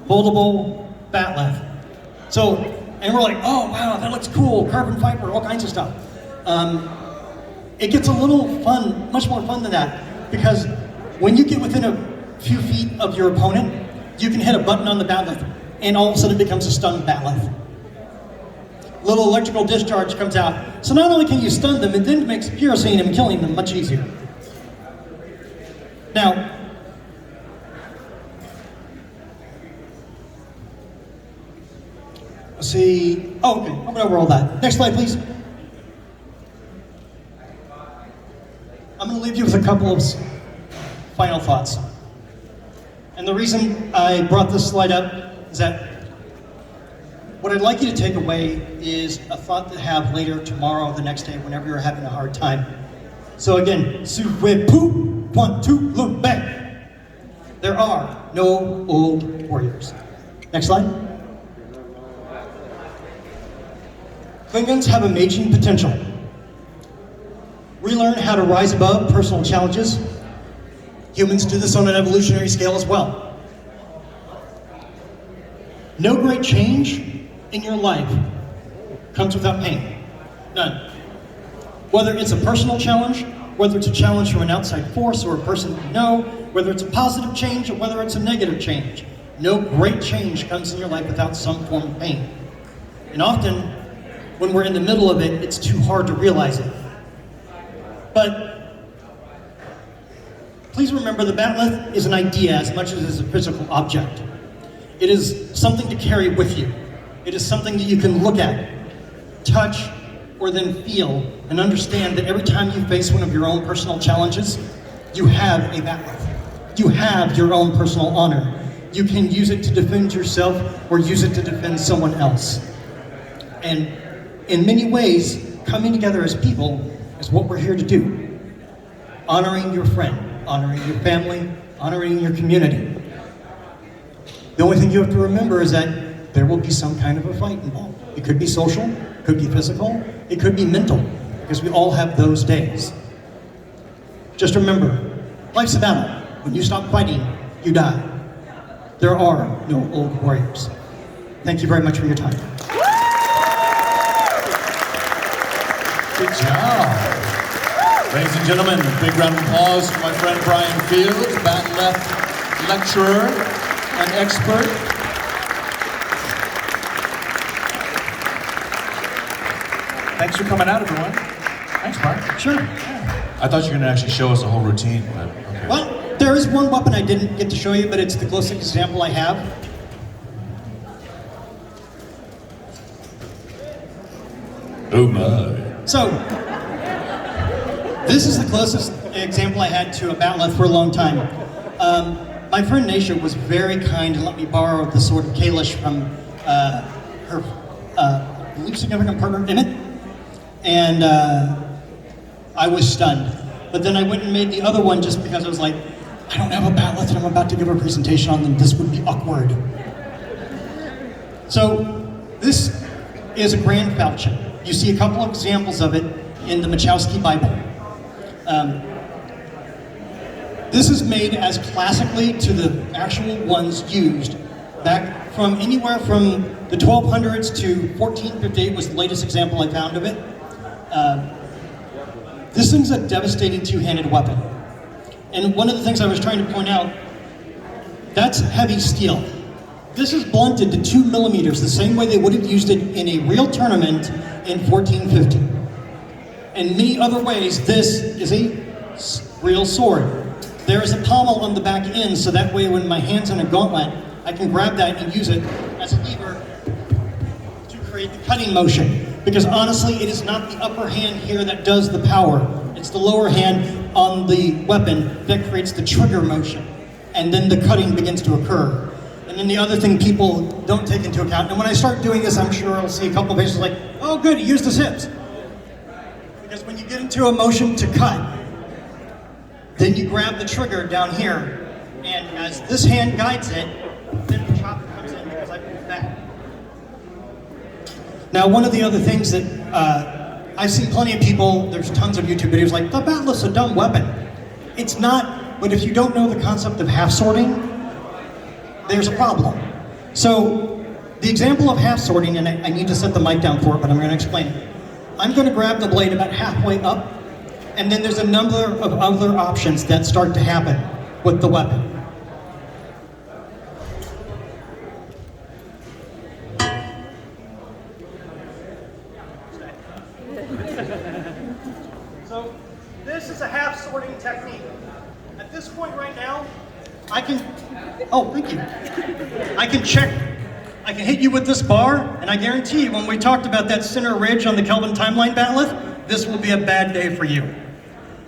foldable bat'leth. So, and we're like, oh wow, that looks cool, carbon fiber, all kinds of stuff. It gets a little fun, much more fun than that, because when you get within a few feet of your opponent, you can hit a button on the bat'leth, and all of a sudden it becomes a stun bat'leth. Little electrical discharge comes out. So not only can you stun them, it then makes piercing and killing them much easier. Now, let's see. Oh, okay, I'm gonna over all that. Next slide, please. I'm gonna leave you with a couple of final thoughts. And the reason I brought this slide up is that what I'd like you to take away is a thought to have later, tomorrow, the next day, whenever you're having a hard time. So again, Su-we-pu, 1, 2, look back. There are no old warriors. Next slide. Klingons have amazing potential. We learn how to rise above personal challenges. Humans do this on an evolutionary scale as well. No great change in your life comes without pain. None. Whether it's a personal challenge, whether it's a challenge from an outside force or a person you know, whether it's a positive change or whether it's a negative change. No great change comes in your life without some form of pain. And often, when we're in the middle of it, it's too hard to realize it. But please remember, the bat'leth is an idea as much as it is a physical object. It is something to carry with you. It is something that you can look at, touch, or then feel, and understand that every time you face one of your own personal challenges, you have a bat'leth. You have your own personal honor. You can use it to defend yourself or use it to defend someone else. And in many ways, coming together as people is what we're here to do. Honoring your friend, honoring your family, honoring your community. The only thing you have to remember is that there will be some kind of a fight involved. It could be social, it could be physical, it could be mental, because we all have those days. Just remember, life's a battle. When you stop fighting, you die. There are no old warriors. Thank you very much for your time. Good job. Ladies and gentlemen, a big round of applause for my friend Brian Fields, bat'leth lecturer and expert. Thanks for coming out, everyone. Thanks, Brian. Sure. I thought you were going to actually show us a whole routine, but okay. Well, there is one weapon I didn't get to show you, but it's the closest example I have. Oh my. So, this is the closest example I had to a bat'leth for a long time. My friend Naisha was very kind and let me borrow the sword of Kalish from her I believe significant partner, Emmett. And I was stunned. But then I went and made the other one just because I was like, I don't have a bat'leth and I'm about to give a presentation on them. This would be awkward. So this is a grand falchion. You see a couple of examples of it in the Machowski Bible. This is made as classically to the actual ones used back from anywhere from the 1200s to 1458 was the latest example I found of it. This thing's a devastating two-handed weapon. And one of the things I was trying to point out, that's heavy steel. This is blunted to 2 millimeters, the same way they would have used it in a real tournament in 1450. In many other ways, this is a real sword. There is a pommel on the back end, so that way when my hand's in a gauntlet, I can grab that and use it as a lever to create the cutting motion. Because honestly, it is not the upper hand here that does the power. It's the lower hand on the weapon that creates the trigger motion. And then the cutting begins to occur. And then the other thing people don't take into account, and when I start doing this, I'm sure I'll see a couple of faces like, oh good, he used his hips. Because when you get into a motion to cut, then you grab the trigger down here, and as this hand guides it, then the chopper comes in because I pull back. Now, one of the other things that I've seen plenty of people, there's tons of YouTube videos like, the bat'leth's a dumb weapon. It's not, but if you don't know the concept of half sorting, there's a problem. So, the example of half sorting, and I need to set the mic down for it, but I'm going to explain it. I'm going to grab the blade about halfway up, and then there's a number of other options that start to happen with the weapon. So this is a half sorting technique. At this point right now, I can, oh, thank you. I can hit you with this bar, and I guarantee you when we talked about that center ridge on the Kelvin timeline bat'leth, this will be a bad day for you.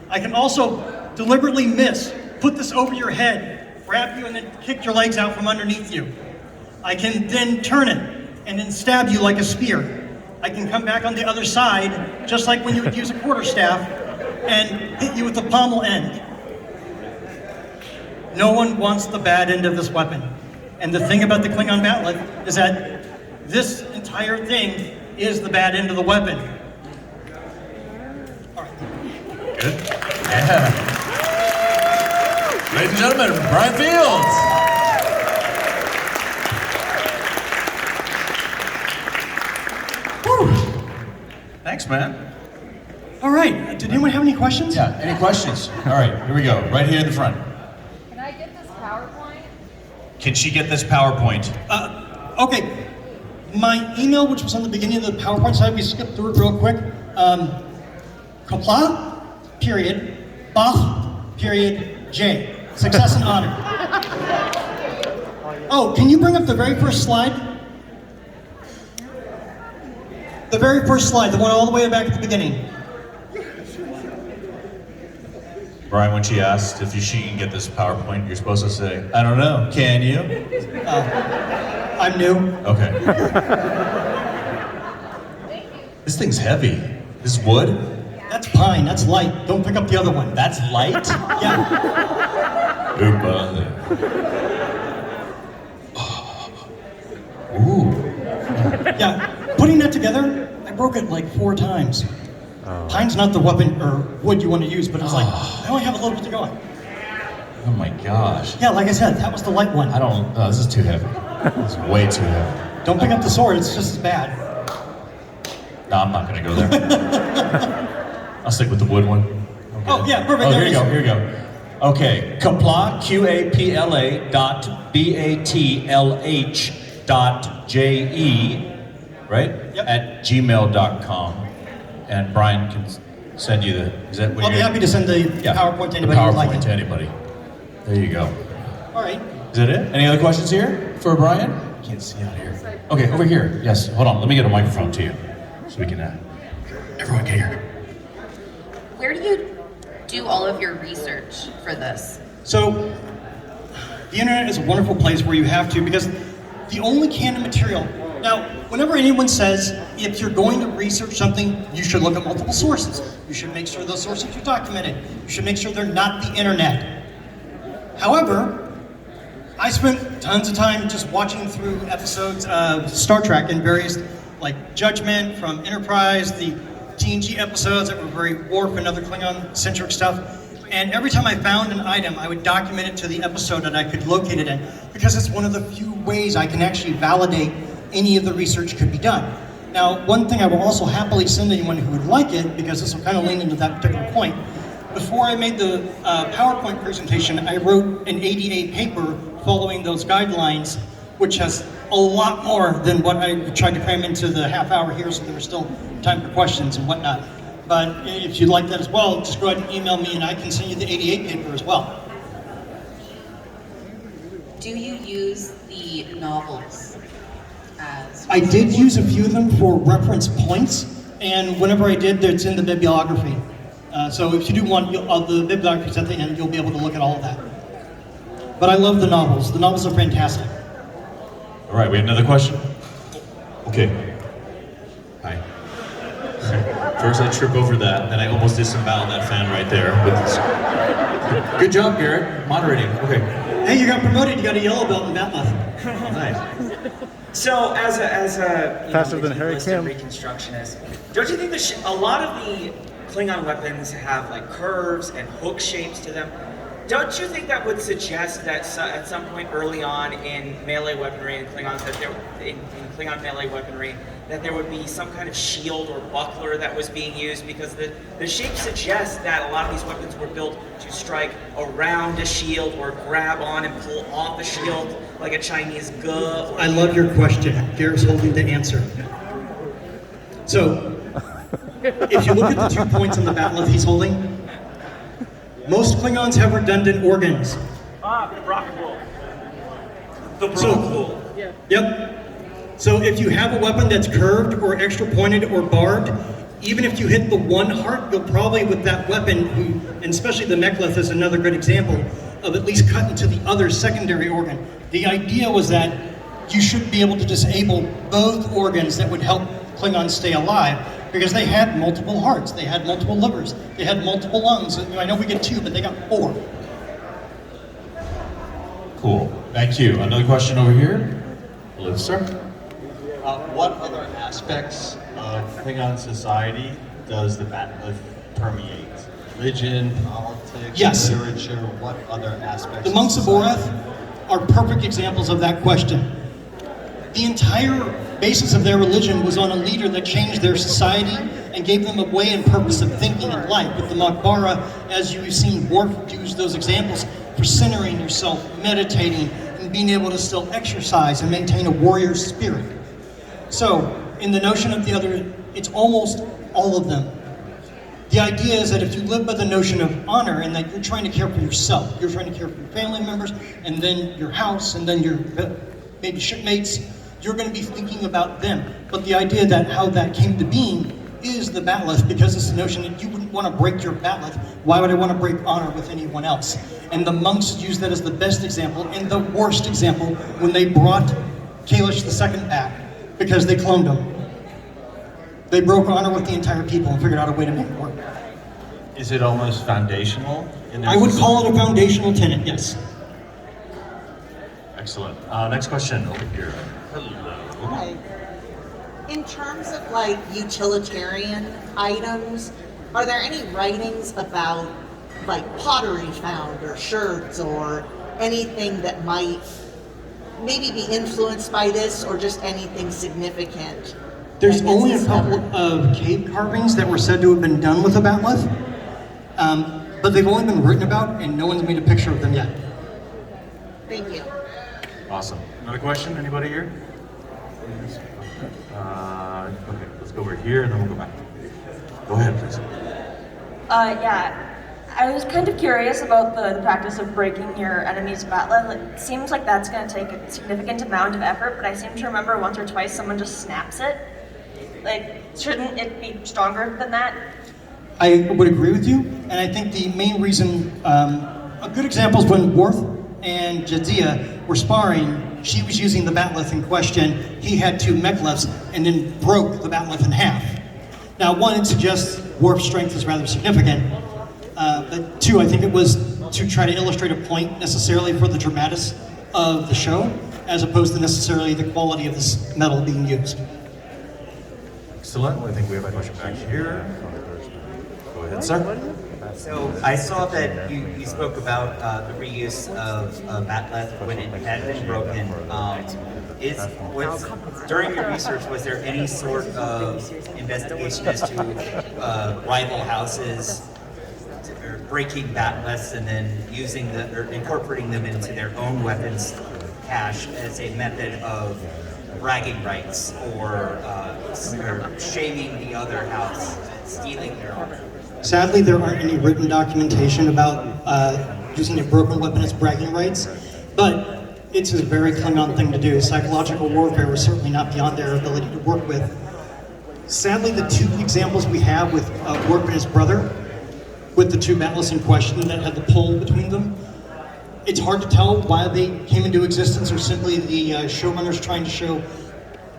I can also deliberately miss, put this over your head, grab you and then kick your legs out from underneath you. I can then turn it and then stab you like a spear. I can come back on the other side, just like when you would use a quarterstaff, and hit you with the pommel end. No one wants the bad end of this weapon. And the thing about the Klingon bat'leth is that this entire thing is the bad end of the weapon. All right. Good. Yeah. Ladies and gentlemen, Brian Fields. Woo. Thanks, man. All right. Did anyone have any questions? Yeah, any questions? All right, here we go. Right here in the front. Can I Can she get this PowerPoint? Okay. My email, which was on the beginning of the PowerPoint slide, we skipped through it real quick. Kapla, period, Bach, period, J. Success and honor. Oh, can you bring up the very first slide? The very first slide, the one all the way back at the beginning. Brian, when she asked if she can get this PowerPoint, you're supposed to say, I don't know, can you? I'm new. Okay. This thing's heavy. This is wood? That's pine, that's light. Don't pick up the other one. That's light? Yeah. Oopa. Ooh. Yeah, putting that together, I broke it like 4 times. Pine's not the weapon or wood you want to use, but it's like, I only have a little bit to go on. Oh my gosh. Yeah, like I said, that was the light one. This is too heavy. This is way too heavy. Don't pick up the sword, it's just as bad. No, I'm not gonna go there. I'll stick with the wood one. Okay. Oh yeah, perfect. Oh, here you go. Okay, Kapla, Q-A-P-L-A dot B-A-T-L-H dot J-E, right? Yep. At gmail.com. And Brian can send you I'll be happy to send the PowerPoint to anybody the who'd like PowerPoint it. to anybody. There you go. All right. Is that it? Any other questions here for Brian? Can't see out here. Okay, over here. Yes, hold on. Let me get a microphone to you so we can, everyone get here. Where do you do all of your research for this? So, the internet is a wonderful place where you have to, because the only canon material. Now, whenever anyone says, if you're going to research something, you should look at multiple sources. You should make sure those sources are documented. You should make sure they're not the internet. However, I spent tons of time just watching through episodes of Star Trek and various, like Judgment from Enterprise, the TNG episodes that were very Worf and other Klingon-centric stuff. And every time I found an item, I would document it to the episode that I could locate it in, because it's one of the few ways I can actually validate any of the research could be done. Now, one thing I will also happily send anyone who would like it, because this will kind of lean into that particular point. Before I made the PowerPoint presentation, I wrote an ADA paper following those guidelines, which has a lot more than what I tried to cram into the half hour here, so there was still time for questions and whatnot. But if you'd like that as well, just go ahead and email me and I can send you the ADA paper as well. Do you use the novels as... I did use a few of them for reference points, and whenever I did, it's in the bibliography. So if you do want, the bibliography's at the end, you'll be able to look at all of that. But I love the novels. The novels are fantastic. All right, we have another question? Okay. Hi. First I trip over that, then I almost disembowel that fan right there. Good job, Garrett. Moderating. Okay. Hey, you got promoted. You got a yellow belt in Batman. Nice. So, as a Faster than Harry Kim. reconstructionist, don't you think that a lot of the Klingon weapons have like curves and hook shapes to them? Don't you think that would suggest that at some point early on in melee weaponry and Klingons, that in Klingon melee weaponry, that there would be some kind of shield or buckler that was being used, because the shape suggests that a lot of these weapons were built to strike around a shield or grab on and pull off a shield like a Chinese ge. I love your question. Garrett's holding the answer. So, if you look at the 2 points on the battle he's holding, most Klingons have redundant organs. The Brockwool. Yep. So if you have a weapon that's curved or extra pointed or barbed, even if you hit the one heart, you'll probably, with that weapon, and especially the mechlith is another good example, of at least cut into the other secondary organ. The idea was that you should be able to disable both organs that would help Klingons stay alive, because they had multiple hearts, they had multiple livers, they had multiple lungs. I know we get 2, but they got 4. Cool. Thank you. Another question over here. Liz, sir. What other aspects of Klingon society does the Batmouth permeate? Religion, politics, Yes. literature, what other aspects? The monks of society? Orath are perfect examples of that question. The entire basis of their religion was on a leader that changed their society and gave them a way and purpose of thinking in life. With the Makbara, as you've seen Worf use those examples for centering yourself, meditating, and and being able to still exercise and maintain a warrior spirit. So, in the notion of the other, it's almost all of them. The idea is that if you live by the notion of honor and that you're trying to care for yourself, you're trying to care for your family members, and then your house, and then your maybe shipmates, you're going to be thinking about them. But the idea that how that came to being is the bat'leth, because it's the notion that you wouldn't want to break your bat'leth. Why would I want to break honor with anyone else? And the monks use that as the best example and the worst example when they brought Kalish II back because they cloned him. They broke honor with the entire people and figured out a way to make it work. Is it almost foundational? I would call it a foundational tenet, yes. Excellent. Next question over here. Hello. Hi. In terms of like utilitarian items, are there any writings about like pottery found or shirts or anything that might maybe be influenced by this, or just anything significant? There's that only gets a couple of cave carvings that were said to have been done with a bat'leth, but they've only been written about and no one's made a picture of them yet. Thank you. Awesome. Another question? Anybody here? Okay, let's go over here and then we'll go back. Go ahead, please. Yeah. I was kind of curious about the practice of breaking your enemy's bat'leth. It seems like that's going to take a significant amount of effort, but I seem to remember once or twice someone just snaps it. Like, shouldn't it be stronger than that? I would agree with you, and I think the main reason, a good example is when Worf and Jadzia were sparring, she was using the bat'leth in question, he had two mek'leths, and then broke the bat'leth in half. Now, one, it suggests Worf's strength is rather significant, but two, I think it was to try to illustrate a point necessarily for the dramatics of the show, as opposed to necessarily the quality of this metal being used. Excellent. I think we have a question back here. Go ahead, sir. So I saw that you spoke about the reuse of bat'leth when it had been broken. During your research, was there any sort of investigation as to rival houses breaking bat'leths and then using or incorporating them into their own weapons cache as a method of bragging rights or shaming the other house, stealing their armor? Sadly, there aren't any written documentation about using a broken weapon as bragging rights, but it's a very Klingon thing to do. Psychological warfare was certainly not beyond their ability to work with. Sadly, the two examples we have with Worf and his brother, with the two bat'leths in question that had the pull between them, it's hard to tell why they came into existence, or simply the showrunners trying to show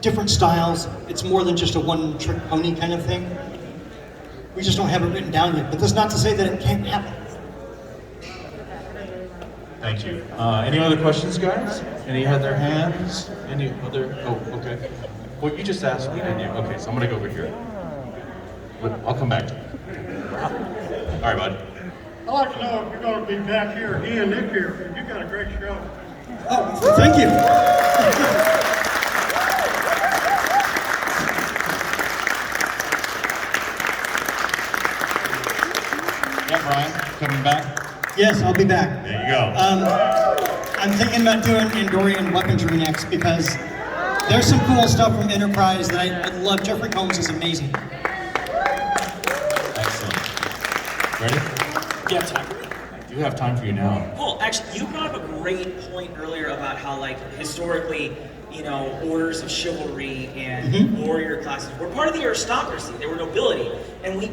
different styles. It's more than just a one-trick pony kind of thing. We just don't have it written down yet, but that's not to say that it can't happen. Thank you. Any other questions, guys? Any other hands? Any other? Oh, okay. Well, you just asked me, didn't you? Okay, so I'm gonna go over here. I'll come back to you. All right, bud. I'd like to know if you're going to be back here again this year, because you got a great show. Oh, thank you. Yeah, Brian, coming back? Yes, I'll be back. There you go. I'm thinking about doing Andorian weaponry next, because there's some cool stuff from Enterprise that I love. Jeffrey Combs is amazing. Excellent. Ready? Yeah, time. I do have time for you now. Cool. Actually, you brought up a great point earlier about how, like, historically, you know, orders of chivalry and warrior classes were part of the aristocracy. They were nobility. And we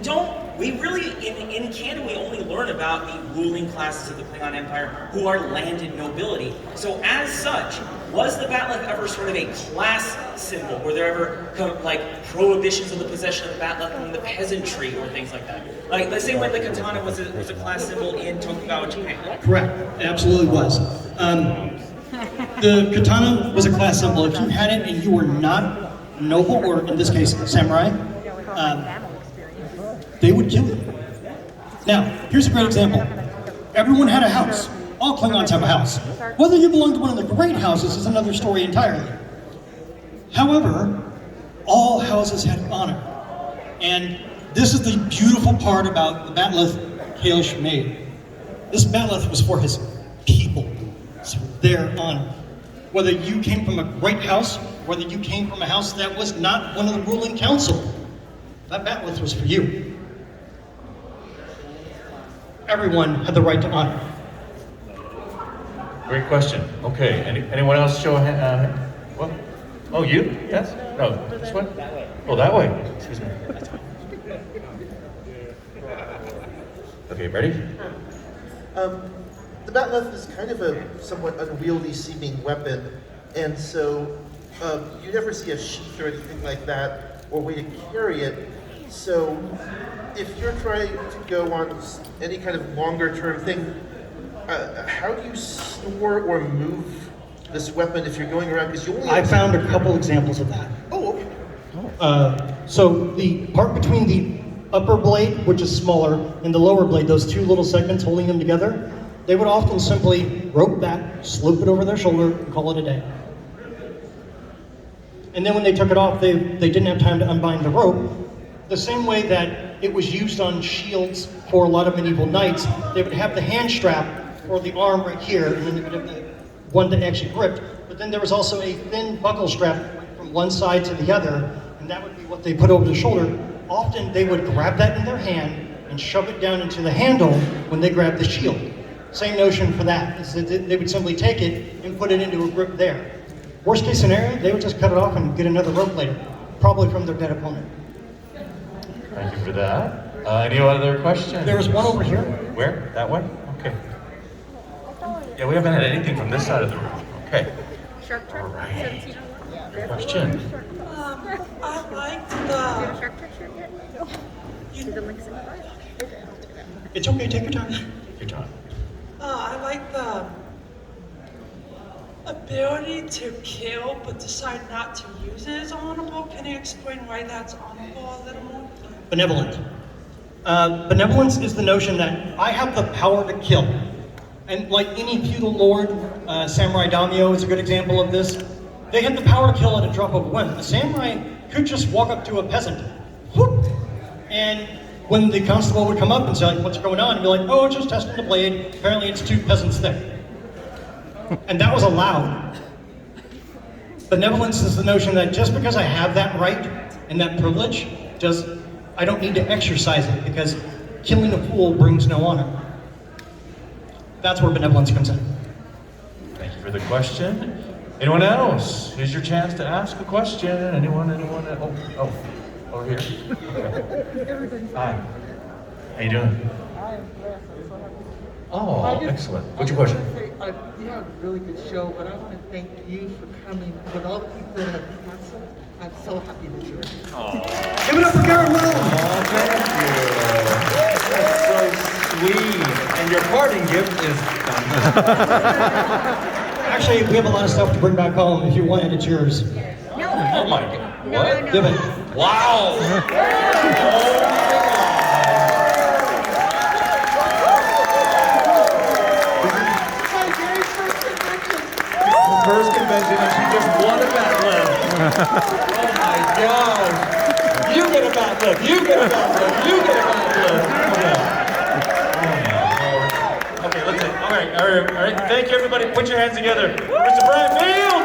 really, in canon, we only learn about the ruling classes of the Klingon Empire who are landed nobility. So as such, was the bat'leth ever sort of a class symbol? Were there ever, like, prohibitions of the possession of the bat'leth from the peasantry or things like that? Like, let's say when the katana was a class symbol in Tokugawa Japan. Correct, it absolutely was. The katana was a class symbol. If you had it and you were not noble, or in this case, samurai, they would kill you. Now, here's a great example. Everyone had a house. All Klingons have a house. Whether you belong to one of the great houses is another story entirely. However, all houses had honor. And this is the beautiful part about the bat'leth Kalish made. This bat'leth was for his people, so their honor. Whether you came from a great house, whether you came from a house that was not one of the ruling council, that bat'leth was for you. Everyone had the right to honor. Great question. Okay, anyone else show a hand? Well, oh, you? Yes? No, this way? Oh, that way. Excuse me. Okay, ready? The bat'leth is kind of a somewhat unwieldy seeming weapon, and so you never see a sheath or anything like that, or way to carry it. So if you're trying to go on any kind of longer term thing, how do you store or move this weapon if you're going around? Because you only I found a couple examples of that. Oh, okay. So the part between the upper blade, which is smaller, and the lower blade, those two little segments holding them together, they would often simply rope that, slope it over their shoulder, and call it a day. And then when they took it off, they didn't have time to unbind the rope. The same way that it was used on shields for a lot of medieval knights, they would have the hand strap or the arm right here, and then they would have the one that actually gripped. But then there was also a thin buckle strap from one side to the other, and that would be what they put over the shoulder. Often they would grab that in their hand and shove it down into the handle when they grabbed the shield. Same notion for that, is that they would simply take it and put it into a grip there. Worst case scenario, they would just cut it off and get another rope later, probably from their dead opponent. Thank you for that. Any other questions? There was one over here. Where? That way? Okay. Yeah, we haven't had anything from this side of the room. Okay. All right. Good question. I like the. It's okay, take your time. Your time. I like the ability to kill but decide not to use it as honorable. Can you explain why that's honorable a little more? Benevolent. Benevolence is the notion that I have the power to kill. And like any feudal lord, Samurai Daimyo is a good example of this. They had the power to kill at a drop of a whim. The samurai could just walk up to a peasant, whoop, and when the constable would come up and say, like, what's going on? And be like, oh, it's just testing the blade. Apparently it's two peasants there. And that was allowed. Benevolence is the notion that just because I have that right and that privilege, I don't need to exercise it, because killing a fool brings no honor. That's where benevolence comes in. Thank you for the question. Anyone else? Here's your chance to ask a question. Anyone? Oh, over here. Okay. Hi. How you doing? Oh, excellent. What's your question? You have a really good show, but I want to thank you for coming. With all the people that have canceled, I'm so happy that you're here. Give it up for Garrett Will! Oh, thank you. That's so sweet. And your parting gift is Actually, we have a lot of stuff to bring back home. If you want it, it's yours. Oh my God. What? Give it. Wow. first convention and she just won a bat lift. Oh my gosh. You get a bat lift, you get a bat lift, you get a bat lift. Okay, let's see. All right. Thank you, everybody. Put your hands together. Mr. Brian Field!